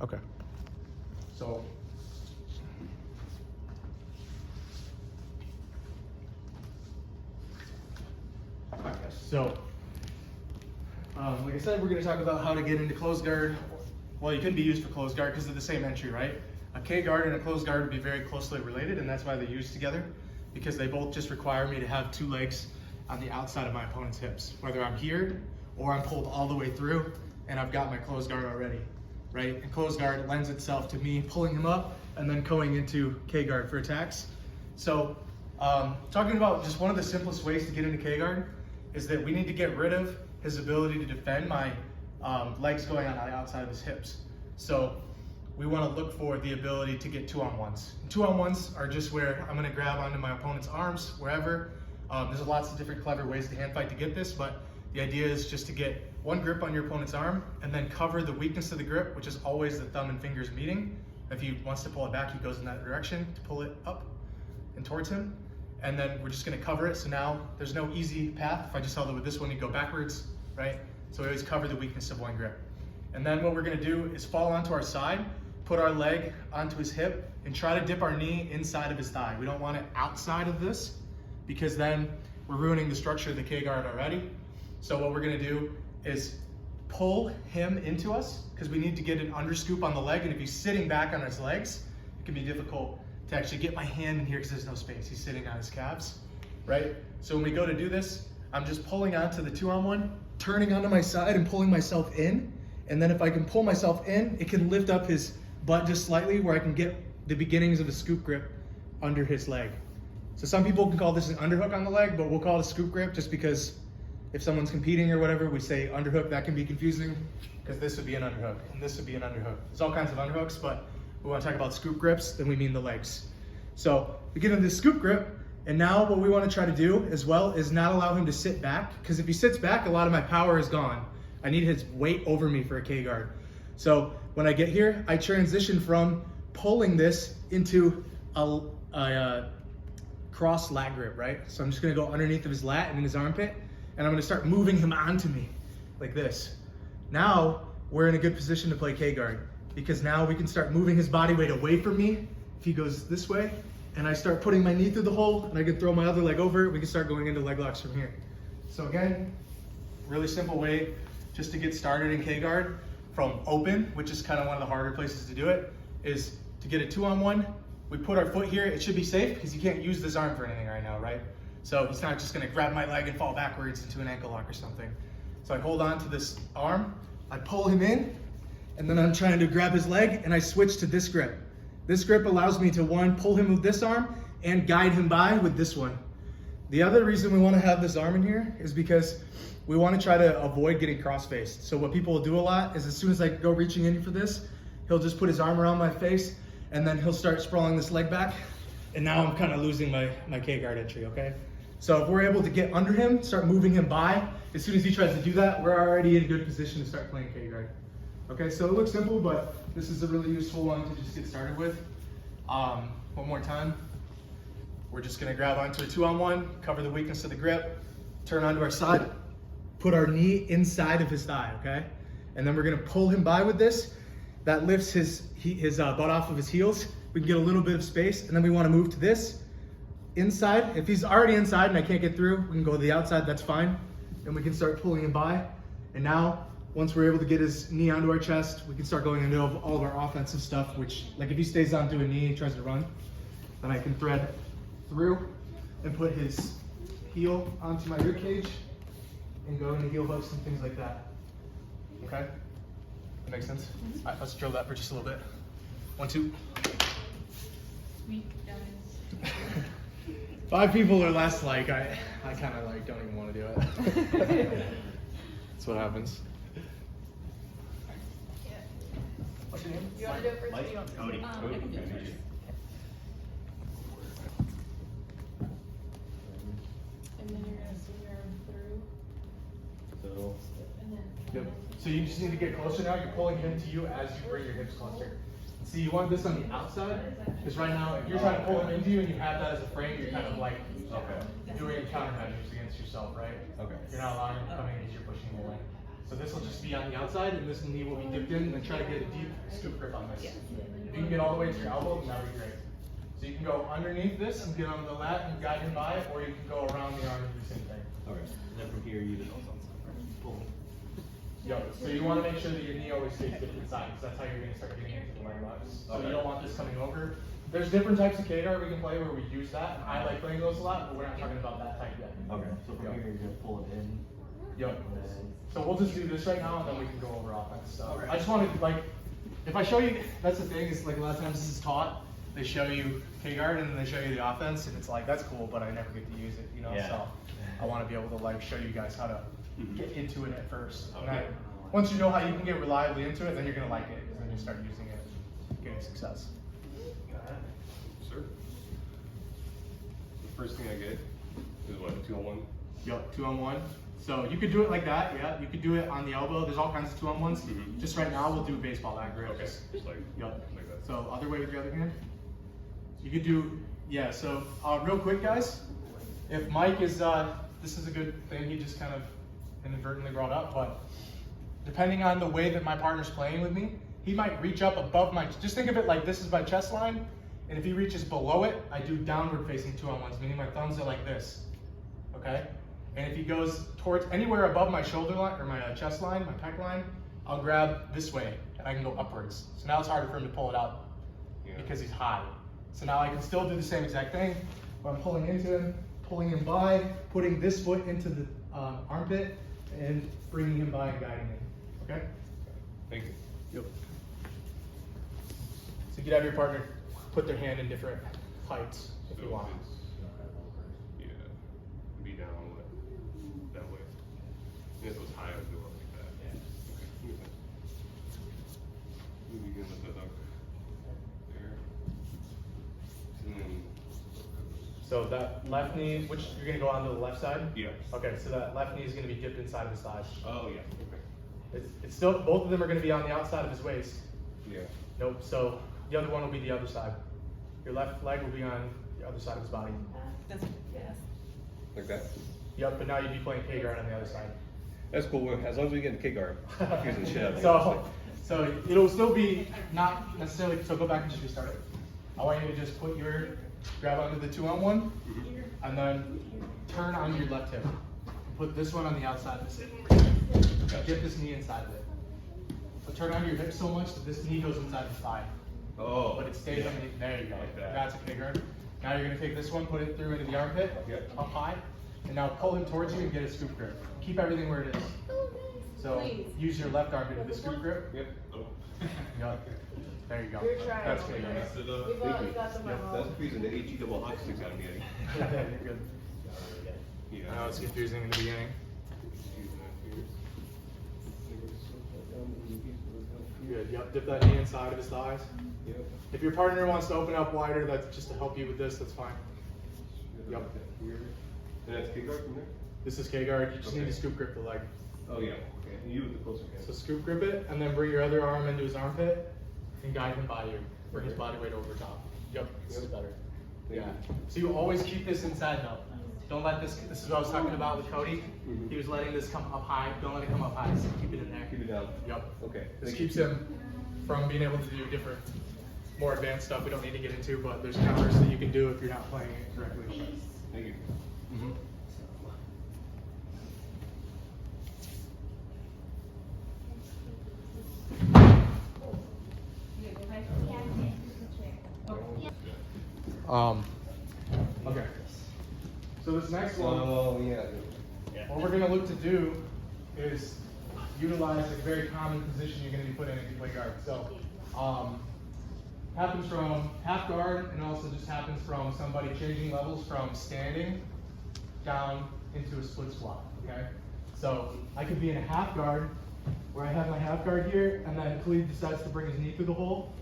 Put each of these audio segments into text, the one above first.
Okay. So like I said, we're going to talk about how to get into closed guard. Well, you can be used for closed guard because they're the same entry, right? A K guard and a closed guard would be very closely related, and that's why they're used together, because they both just require me to have two legs on the outside of my opponent's hips, whether I'm here or I'm pulled all the way through and I've got my closed guard already, right? And closed guard lends itself to me pulling him up and then going into K guard for attacks. So talking about just one of the simplest ways to get into K guard is that we need to get rid of his ability to defend my legs going on the outside of his hips. So we want to look for the ability to get 2-on-1s. 2-on-1s are just where I'm going to grab onto my opponent's arms, wherever. There's lots of different clever ways to hand fight to get this, but the idea is just to get one grip on your opponent's arm and then cover the weakness of the grip, which is always the thumb and fingers meeting. If he wants to pull it back, he goes in that direction to pull it up and towards him. And then we're just going to cover it. So now there's no easy path. If I just held it with this one, you go backwards, right? So we always cover the weakness of one grip. And then what we're going to do is fall onto our side, put our leg onto his hip, and try to dip our knee inside of his thigh. We don't want it outside of this, because then we're ruining the structure of the K guard already. So what we're going to do is pull him into us, because we need to get an underscoop on the leg. And if he's sitting back on his legs, it can be difficult to actually get my hand in here because there's no space. He's sitting on his calves, right? So when we go to do this, I'm just pulling onto the 2-on-1, turning onto my side and pulling myself in. And then if I can pull myself in, it can lift up his butt just slightly where I can get the beginnings of a scoop grip under his leg. So some people can call this an underhook on the leg, but we'll call it a scoop grip just because if someone's competing or whatever, we say underhook. That can be confusing because this would be an underhook and this would be an underhook. There's all kinds of underhooks, but we want to talk about scoop grips, then we mean the legs. So we get into this scoop grip, and now what we want to try to do as well is not allow him to sit back, because if he sits back, a lot of my power is gone. I need his weight over me for a K guard. So when I get here, I transition from pulling this into a cross lat grip, right? So I'm just gonna go underneath of his lat and in his armpit, and I'm gonna start moving him onto me like this. Now we're in a good position to play K guard, because now we can start moving his body weight away from me if he goes this way, and I start putting my knee through the hole, and I can throw my other leg over it. We can start going into leg locks from here. So again, really simple way just to get started in K guard from open, which is kind of one of the harder places to do it, is to get a 2-on-1. We put our foot here. It should be safe because you can't use this arm for anything right now, right? So he's not just gonna grab my leg and fall backwards into an ankle lock or something. So I hold on to this arm, I pull him in, and then I'm trying to grab his leg, and I switch to this grip. This grip allows me to, one, pull him with this arm and guide him by with this one. The other reason we want to have this arm in here is because we want to try to avoid getting cross-faced. So what people will do a lot is as soon as I go reaching in for this, he'll just put his arm around my face, and then he'll start sprawling this leg back, and now I'm kind of losing my K guard entry, okay? So if we're able to get under him, start moving him by, as soon as he tries to do that, we're already in a good position to start playing K guard. Okay, so it looks simple, but this is a really useful one to just get started with. One more time. We're just gonna grab onto a 2-on-1, cover the weakness of the grip, turn onto our side, put our knee inside of his thigh, okay? And then we're gonna pull him by with this. That lifts his butt off of his heels. We can get a little bit of space, and then we wanna move to this. Inside, if he's already inside and I can't get through, we can go to the outside, that's fine. And we can start pulling him by. And now, once we're able to get his knee onto our chest, we can start going into all of our offensive stuff, which, like if he stays onto a knee and tries to run, then I can thread through and put his heel onto my rib cage and go into heel hooks and things like that. Okay? That makes sense? All right, let's drill that for just a little bit. 1, 2. Weak guys. 5 people or less, like I kind of like don't even want to do it. That's what happens. What's your name? You want to do it first? Or you want Cody. I can do it first. And then you're gonna swing your arm through. So, And then. Yep. So you just need to get closer now. You're pulling him to you as you bring your hips closer. See, you want this on the outside, because right now, if you're trying to pull him into you and you have that as a frame, you're kind of like doing countermeasures against yourself, right? Okay. You're not allowing him to come in as you're pushing him away. So So this will just be on the outside, and this knee will be dipped in, and then try to get a deep scoop grip on this. If you can get all the way to your elbow, then that would be great. So you can go underneath this and get on the lat and guide him by, or you can go around the arm and do the same thing. Okay. And then from here, you just pull. So you want to make sure that your knee always stays dipped inside, because that's how you're going to start getting into the leg locks. So you don't want this coming over. There's different types of K-guard we can play where we use that. And I like playing those a lot, but we're not talking about that type yet. Okay. So from here, you're gonna pull it in. Yep. And then. So we'll just do this right now, and then we can go over offense stuff. I just wanted, like, if I show you, that's the thing, is like a lot of times this is taught, they show you K-guard and then they show you the offense, and it's like, that's cool, but I never get to use it, you know? Yeah. So I want to be able to like show you guys how to get into it at first. And Okay. once you know how you can get reliably into it, then you're going to like it, because then you start using it, getting success. Sir. The first thing I get is what, 2-on-1? Yup, 2-on-1. So you could do it like that, yeah. You could do it on the elbow. There's all kinds of 2-on-1s. Mhm. Just right now, we'll do baseball back grip. Okay, just like, Yup. like that. So other way with your other hand. You could do, yeah. So real quick, guys. If Mike is, this is a good thing. He just kind of inadvertently brought up, but depending on the way that my partner's playing with me, he might reach up above my. Just think of it like this is my chest line, and if he reaches below it, I do downward facing 2-on-1s, meaning my thumbs are like this. Okay. And if he goes towards anywhere above my shoulder line or my chest line, my pec line, I'll grab this way and I can go upwards. So now it's harder for him to pull it out because he's high. So now I can still do the same exact thing where I'm pulling into him, pulling him by, putting this foot into the armpit, and bringing him by and guiding him. Okay? Thank you. Yep. So you could have your partner put their hand in different heights if you want. Yeah, be down what, that way. And if it was high, I would do it like that. Yeah. Okay, makes sense. We begin with the dunk there. And then, So that left knee, which you're gonna go on to the left side? yeah. Okay, so that left knee is gonna be dipped inside of his thighs. Oh, yeah, okay. It's still, both of them are gonna be on the outside of his waist. Yeah. Nope, so the other one will be the other side. Your left leg will be on the other side of his body. Like that? Yep, but now you'd be playing K-guard on the other side. That's cool, as long as we get the kick guard. Confusing the shit out of me. So it'll still be not necessarily, so go back and just restart it. I want you to just grab onto the 2-on-1, and then turn on your left hip. Put this one on the outside of the hip. Get this knee inside of it. So turn on your hip so much that this knee goes inside the thigh. Oh. But it stays on the, there you go. Like that. That's a K-guard. Now you're gonna take this one, put it through into the armpit, Yep. up high, and now pull him towards you and get a scoop grip. Keep everything where it is. So use your left arm to do the scoop grip. Yep. Oh. Yep. There you go. You're trying. That's K-guard. You got the memo. That's confusing. The HE double hockey sticks out of me. You're good. Yeah. I know it's confusing in the beginning. Good. Yep. Dip that knee inside of his thighs. Yep. If your partner wants to open up wider, that's just to help you with this. That's fine. Yep. And that's kick guard from there? This is K-guard. You just need Okay. to scoop grip the leg. Oh yeah. Okay. And you with the closer hand. So scoop grip it, and then bring your other arm into his armpit and guide him by you. Bring his body weight over top. Yep. This is better. Thank Yeah. you. So you always keep this inside though. Don't let this. This is what I was talking about with Cody. Mhm. He was letting this come up high. Don't let it come up high. So keep it in there. Keep it down. Yep. Okay. This Thank keeps you. him from being able to do different, more advanced stuff we don't need to get into, but there's counters that you can do if you're not playing it correctly. Thank you. Okay. So this next one, Oh yeah. what we're gonna look to do is utilize a very common position you're gonna be put in if you play guard. So, happens from half guard, and also just happens from somebody changing levels from standing down into a split squat, okay? So, I could be in a half guard, where I have my half guard here, and then Khalid decides to bring his knee through the hole.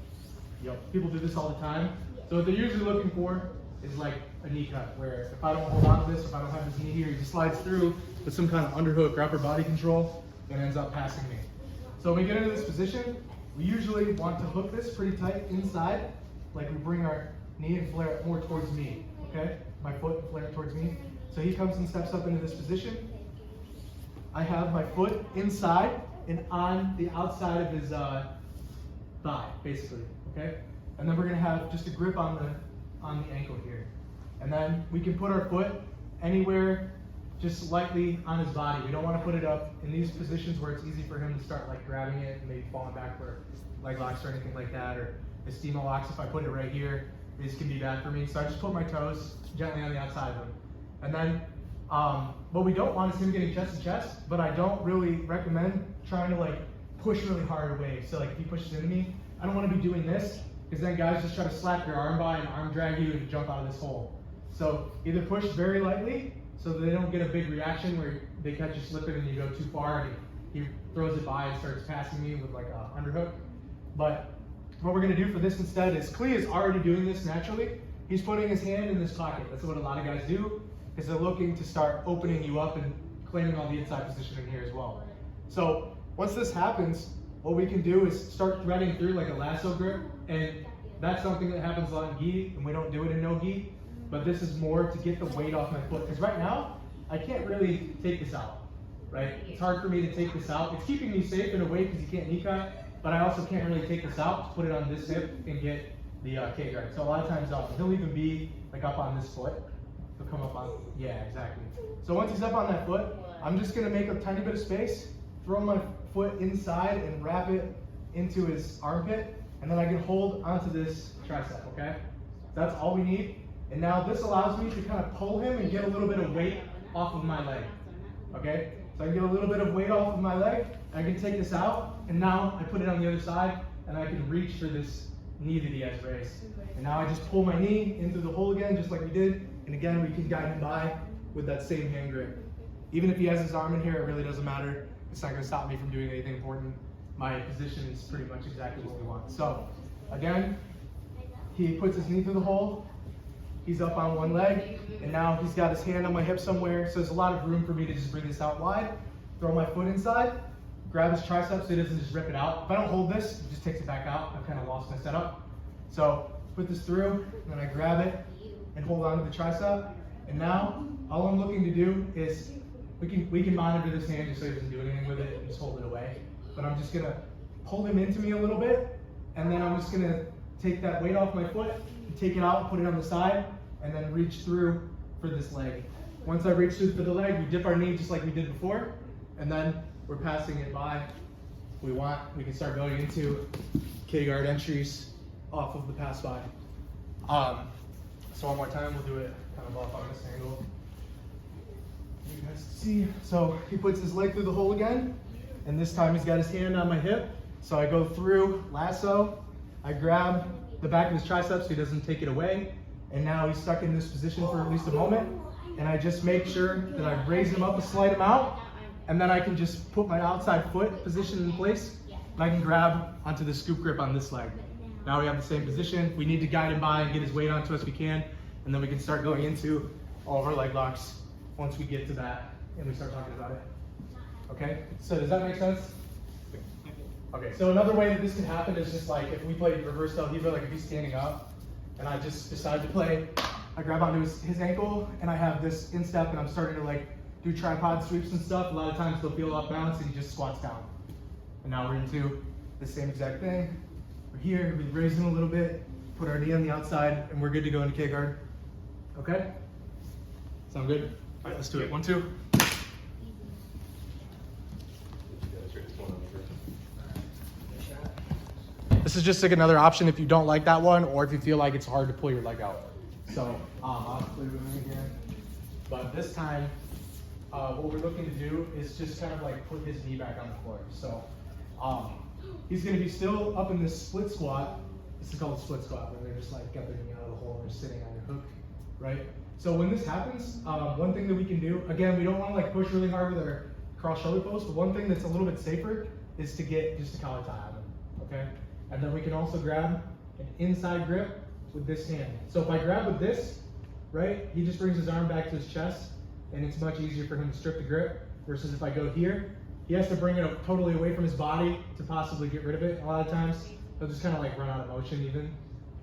Yep, people do this all the time. So what they're usually looking for is like a knee cut, where if I don't hold on to this, if I don't have his knee here, he just slides through with some kind of underhook or upper body control, and ends up passing me. So when we get into this position, we usually want to hook this pretty tight inside, like we bring our knee and flare it more towards me, okay? My foot and flare it towards me. So he comes and steps up into this position. I have my foot inside and on the outside of his thigh, basically, okay? And then we're gonna have just a grip on the ankle here. And then we can put our foot anywhere just lightly on his body. We don't wanna put it up in these positions where it's easy for him to start like grabbing it and maybe falling back for leg locks or anything like that, or estema locks. If I put it right here, these can be bad for me. So I just put my toes gently on the outside of him. And then what we don't want is him getting chest to chest, but I don't really recommend trying to like push really hard away. So like if he pushes into me, I don't want to be doing this, because then guys just try to slap your arm by and arm drag you and jump out of this hole. So either push very lightly so that they don't get a big reaction where they catch you slipping and you go too far and he throws it by and starts passing me with like a underhook. But what we're gonna do for this instead is, Klee is already doing this naturally. He's putting his hand in this pocket. That's what a lot of guys do, because they're looking to start opening you up and claiming all the inside positioning here as well. So once this happens, what we can do is start threading through like a lasso grip, and that's something that happens a lot in gi, and we don't do it in no gi, but this is more to get the weight off my foot, because right now, I can't really take this out, right? It's hard for me to take this out. It's keeping me safe in a way because you can't knee cut, but I also can't really take this out, put it on this hip, and get the K guard. So a lot of times he'll even be like up on this foot. He'll come up on, yeah, exactly. So once he's up on that foot, I'm just gonna make a tiny bit of space, throw my foot inside and wrap it into his armpit, and then I can hold onto this tricep, okay? That's all we need. And now this allows me to kind of pull him and get a little bit of weight off of my leg, okay? So I can get a little bit of weight off of my leg, I can take this out, and now I put it on the other side, and I can reach for this knee that he has raised. And now I just pull my knee into the hole again, just like we did, and again, we can guide him by with that same hand grip. Even if he has his arm in here, it really doesn't matter. It's not gonna stop me from doing anything important. My position is pretty much exactly what we want. So, again, he puts his knee through the hole, he's up on one leg, and now he's got his hand on my hip somewhere, so there's a lot of room for me to just bring this out wide, throw my foot inside, grab his triceps so he doesn't just rip it out. If I don't hold this, it just takes it back out. I've kind of lost my setup. So, put this through, and then I grab it and hold on to the tricep, and now, all I'm looking to do is, we can monitor this hand just so he doesn't do anything with it and just hold it away. But I'm just gonna pull him into me a little bit, and then I'm just gonna take that weight off my foot, and take it out, put it on the side, and then reach through for this leg. Once I reach through for the leg, we dip our knee just like we did before, and then we're passing it by. We can start going into K-guard entries off of the pass by. So one more time, we'll do it kind of off on this angle. You guys see, so he puts his leg through the hole again, and this time he's got his hand on my hip. So I go through lasso, I grab the back of his triceps so he doesn't take it away, and now he's stuck in this position for at least a moment, and I just make sure that I raise him up a slight amount, and then I can just put my outside foot positioned in place, and I can grab onto the scoop grip on this leg. Now we have the same position. We need to guide him by and get his weight onto us, we can, and then we can start going into all of our leg locks once we get to that and we start talking about it. Okay, so does that make sense? Okay, so another way that this can happen is just like if we play reverse del Hiva, like if he's standing up and I just decide to play, I grab onto his ankle and I have this instep and I'm starting to like do tripod sweeps and stuff. A lot of times they'll feel off balance and he just squats down. And now we're into the same exact thing. We're here, we raise him a little bit, put our knee on the outside, and we're good to go into K-guard. Okay? Sound good? All right, let's do it. 1, 2. This is just like another option if you don't like that one, or if you feel like it's hard to pull your leg out. So, I'll play with him again. But this time, what we're looking to do is just kind of like put his knee back on the floor. So, he's gonna be still up in this split squat. This is called a split squat, where they're just like got their knee out of the hole and they're sitting on your hook, right? So when this happens, one thing that we can do, again, we don't want to like push really hard with our cross shoulder post, but one thing that's a little bit safer is to get just a collar tie on them, okay? And then we can also grab an inside grip with this hand. So if I grab with this, right, he just brings his arm back to his chest, and it's much easier for him to strip the grip, versus if I go here, he has to bring it totally away from his body to possibly get rid of it. A lot of times, he'll just kind of like run out of motion, even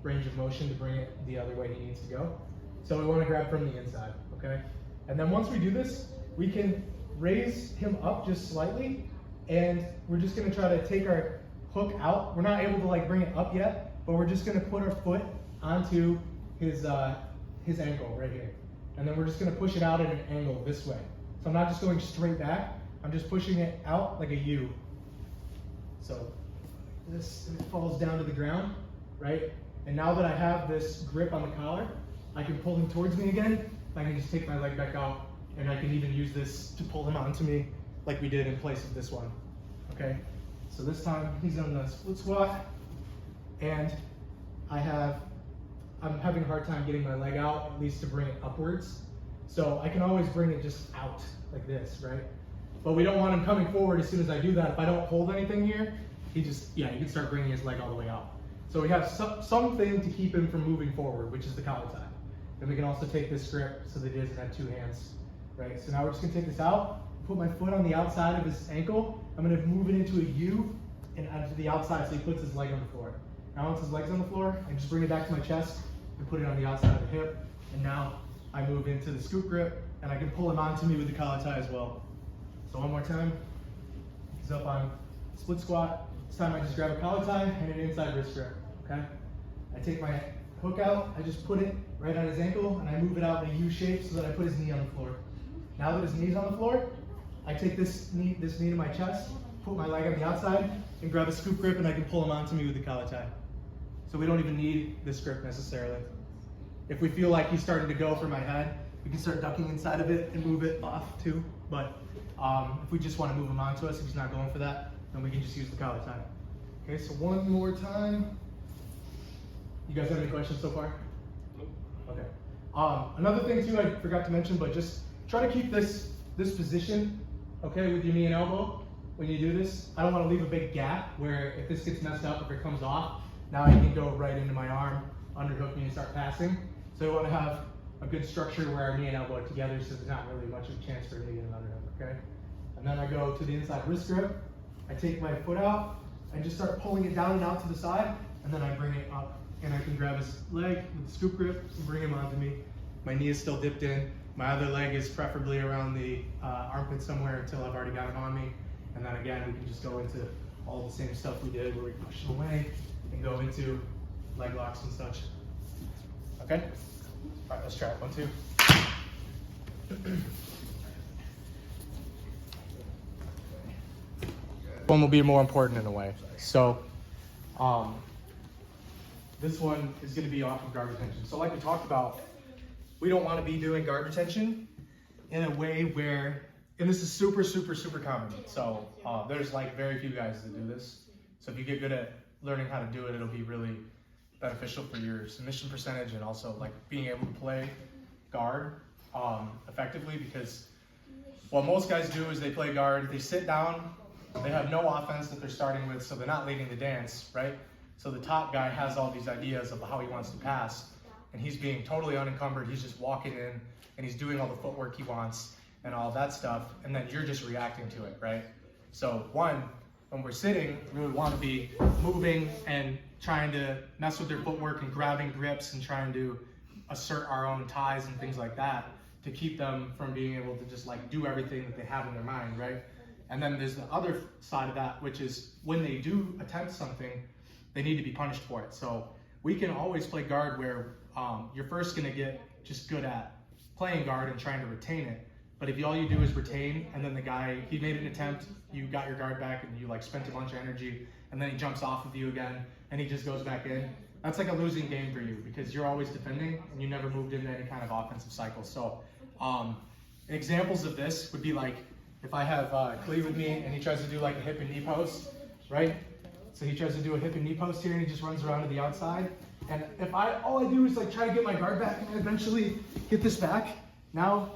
range of motion to bring it the other way he needs to go. So we want to grab from the inside, okay? And then once we do this, we can raise him up just slightly, and we're just gonna try to take our hook out. We're not able to like bring it up yet, but we're just gonna put our foot onto his ankle right here. And then we're just gonna push it out at an angle this way. So I'm not just going straight back, I'm just pushing it out like a U. So this falls down to the ground, right? And now that I have this grip on the collar, I can pull him towards me again. I can just take my leg back out, and I can even use this to pull him onto me like we did in place of this one, okay? So this time he's on the split squat, and I'm having a hard time getting my leg out, at least to bring it upwards. So I can always bring it just out like this, right? But we don't want him coming forward as soon as I do that. If I don't hold anything here, he can start bringing his leg all the way out. So we have something to keep him from moving forward, which is the collar tie. Then we can also take this grip so that he doesn't have two hands, right? So now we're just gonna take this out, put my foot on the outside of his ankle. I'm gonna move it into a U and onto the outside so he puts his leg on the floor. Now once his leg's on the floor, I just bring it back to my chest and put it on the outside of the hip. And now I move into the scoop grip, and I can pull him onto me with the collar tie as well. So one more time. He's up on split squat. This time I just grab a collar tie and an inside wrist grip, okay? I take my hook out, I just put it right on his ankle, and I move it out in a U shape so that I put his knee on the floor. Now that his knee's on the floor, I take this knee to my chest, put my leg on the outside, and grab a scoop grip, and I can pull him onto me with the collar tie. So we don't even need this grip necessarily. If we feel like he's starting to go for my head, we can start ducking inside of it and move it off too. But if we just want to move him onto us, if he's not going for that, then we can just use the collar tie. Okay, so one more time. You guys have any questions so far? Okay. Another thing too, I forgot to mention, but just try to keep this position, okay, with your knee and elbow when you do this. I don't want to leave a big gap where if this gets messed up, if it comes off, now I can go right into my arm, underhook me and start passing. So we want to have a good structure where our knee and elbow are together so there's not really much of a chance for me to get an underhook, okay? And then I go to the inside wrist grip. I take my foot out, I just start pulling it down and out to the side, and then I bring it up. And I can grab his leg with the scoop grip and bring him onto me. My knee is still dipped in. My other leg is preferably around the armpit somewhere until I've already got him on me. And then again, we can just go into all the same stuff we did where we push him away and go into leg locks and such. Okay? All right, let's try it. 1, 2. One will be more important in a way. So, this one is going to be off of guard retention. So like we talked about, we don't want to be doing guard retention in a way where, and this is super, super, super common. So there's like very few guys that do this. So if you get good at learning how to do it, it'll be really beneficial for your submission percentage and also like being able to play guard effectively, because what most guys do is they play guard, they sit down, they have no offense that they're starting with, so they're not leading the dance, right? So the top guy has all these ideas of how he wants to pass, and he's being totally unencumbered. He's just walking in, and he's doing all the footwork he wants and all that stuff, and then you're just reacting to it, right? So one, when we're sitting, we would want to be moving and trying to mess with their footwork and grabbing grips and trying to assert our own ties and things like that to keep them from being able to just like do everything that they have in their mind, right? And then there's the other side of that, which is when they do attempt something, they need to be punished for it. So we can always play guard where you're first going to get just good at playing guard and trying to retain it. But if all you do is retain, and then the guy, he made an attempt, you got your guard back, and you like spent a bunch of energy, and then he jumps off of you again, and he just goes back in, that's like a losing game for you because you're always defending, and you never moved into any kind of offensive cycle. So examples of this would be like, if I have Clee with me, and he tries to do like a hip and knee post, right? So he tries to do a hip and knee post here, and he just runs around to the outside. And if all I do is like try to get my guard back and eventually get this back, now,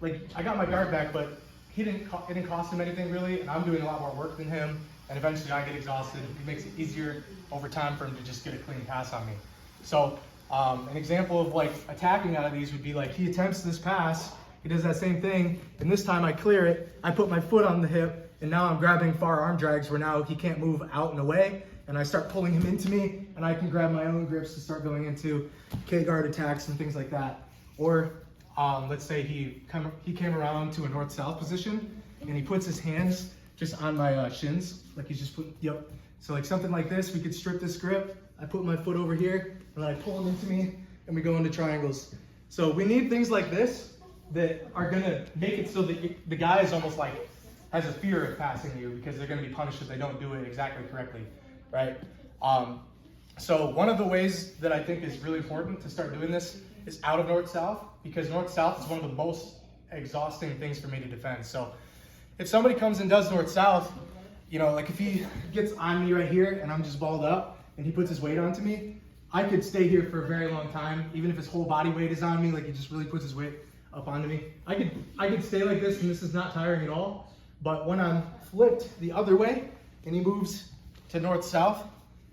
like I got my guard back, but it didn't cost him anything really, and I'm doing a lot more work than him, and eventually I get exhausted. It makes it easier over time for him to just get a clean pass on me. So an example of like attacking out of these would be like he attempts this pass, he does that same thing, and this time I clear it, I put my foot on the hip, and now I'm grabbing far arm drags where now he can't move out and away, and I start pulling him into me, and I can grab my own grips to start going into K-guard attacks and things like that. Or let's say he came around to a north-south position, and he puts his hands just on my shins, like he's just putting, yep. So like something like this, we could strip this grip. I put my foot over here, and then I pull him into me, and we go into triangles. So we need things like this that are gonna make it so that the guy is almost like has a fear of passing you because they're gonna be punished if they don't do it exactly correctly, right? So one of the ways that I think is really important to start doing this is out of north-south, because north-south is one of the most exhausting things for me to defend. So if somebody comes and does north-south, you know, like if he gets on me right here and I'm just balled up and he puts his weight onto me, I could stay here for a very long time, even if his whole body weight is on me, like he just really puts his weight up onto me. I could stay like this and this is not tiring at all, but when I'm flipped the other way and he moves to north-south,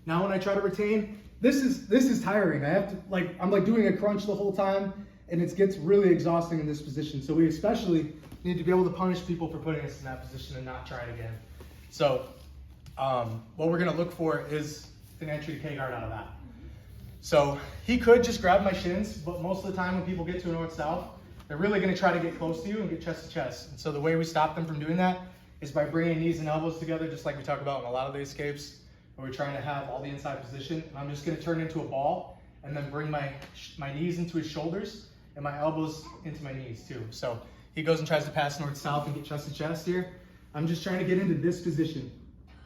now when I try to retain, this is tiring. I have to, like, I'm like doing a crunch the whole time, and it gets really exhausting in this position. So we especially need to be able to punish people for putting us in that position and not try it again. So what we're gonna look for is an entry K guard out of that. So he could just grab my shins, but most of the time when people get to a north-south, they're really gonna try to get close to you and get chest to chest. And so the way we stop them from doing that is by bringing knees and elbows together, just like we talk about in a lot of the escapes, where we're trying to have all the inside position. And I'm just gonna turn into a ball and then bring my knees into his shoulders and my elbows into my knees too. So he goes and tries to pass north-south and get chest to chest here. I'm just trying to get into this position,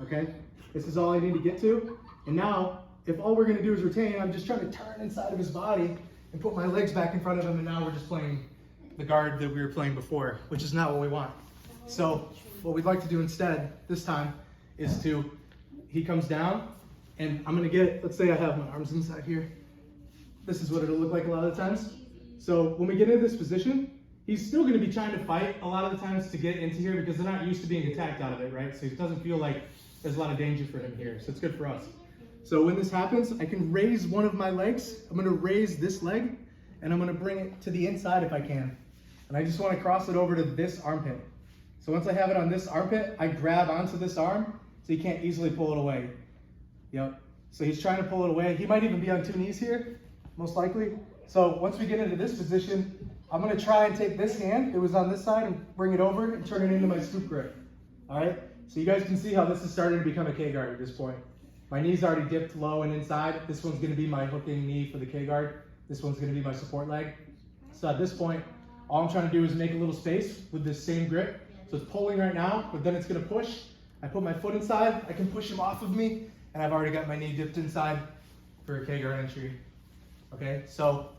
okay? This is all I need to get to. And now, if all we're gonna do is retain, I'm just trying to turn inside of his body and put my legs back in front of him, and now we're just playing the guard that we were playing before, which is not what we want. So what we'd like to do instead, this time, is he comes down, and I'm gonna get, let's say I have my arms inside here. This is what it'll look like a lot of the times. So when we get into this position, he's still gonna be trying to fight a lot of the times to get into here because they're not used to being attacked out of it, right? So it doesn't feel like there's a lot of danger for him here, so it's good for us. So when this happens, I can raise one of my legs. I'm gonna raise this leg, and I'm gonna bring it to the inside if I can. And I just wanna cross it over to this armpit. So once I have it on this armpit, I grab onto this arm, so he can't easily pull it away. Yep. So he's trying to pull it away. He might even be on two knees here, most likely. So once we get into this position, I'm gonna try and take this hand, it was on this side, and bring it over and turn it into my scoop grip. All right? So you guys can see how this is starting to become a K guard at this point. My knee's already dipped low and inside. This one's gonna be my hooking knee for the K guard. This one's gonna be my support leg. So at this point, all I'm trying to do is make a little space with this same grip. So it's pulling right now, but then it's gonna push. I put my foot inside, I can push him off of me, and I've already got my knee dipped inside for a K guard entry. Okay, so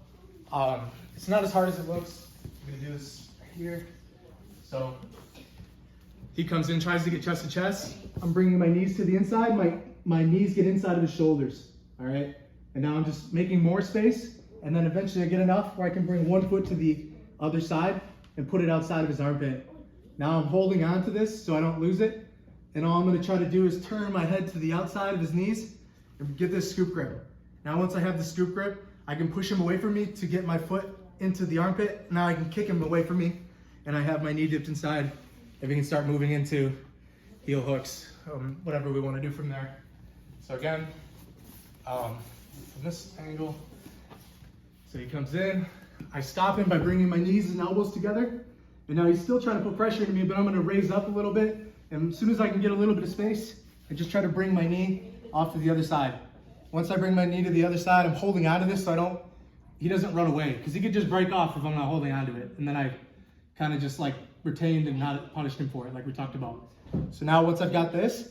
it's not as hard as it looks. I'm gonna do this right here. So he comes in, tries to get chest to chest. I'm bringing my knees to the inside. My knees get inside of his shoulders, all right? And now I'm just making more space, and then eventually I get enough where I can bring one foot to the other side and put it outside of his armpit. Now I'm holding on to this so I don't lose it, and all I'm gonna try to do is turn my head to the outside of his knees and get this scoop grip. Now once I have the scoop grip, I can push him away from me to get my foot into the armpit. Now I can kick him away from me, and I have my knee dipped inside, and we can start moving into heel hooks, whatever we wanna do from there. So again, from this angle, so he comes in, I stop him by bringing my knees and elbows together, and now he's still trying to put pressure into me, but I'm gonna raise up a little bit, and as soon as I can get a little bit of space, I just try to bring my knee off to the other side. Once I bring my knee to the other side, I'm holding onto this so he doesn't run away, because he could just break off if I'm not holding onto it, and then I kind of just like retained and not punished him for it, like we talked about. So now once I've got this,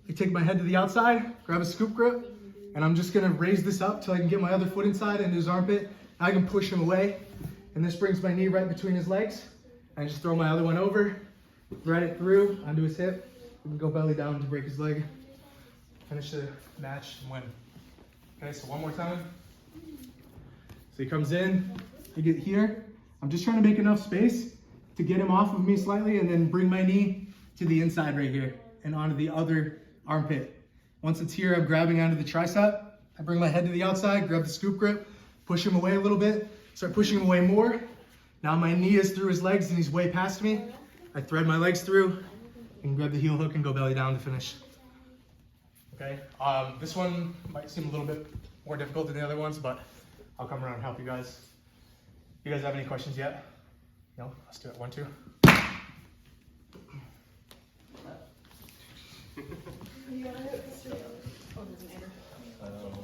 I take my head to the outside, grab a scoop grip, and I'm just gonna raise this up till I can get my other foot inside into his armpit. I can push him away, and this brings my knee right between his legs. I just throw my other one over, thread it through onto his hip, and go belly down to break his leg. Finish the match and win. Okay, so one more time. So he comes in, I get here. I'm just trying to make enough space to get him off of me slightly, and then bring my knee to the inside right here and onto the other armpit. Once it's here, I'm grabbing onto the tricep. I bring my head to the outside, grab the scoop grip, push him away a little bit, start pushing him away more. Now my knee is through his legs and he's way past me. I thread my legs through and grab the heel hook and go belly down to finish. Okay, this one might seem a little bit more difficult than the other ones, but I'll come around and help you guys. You guys have any questions yet? No? Let's do it. 1, 2. You wanna hit this or the other? Oh, there's an air.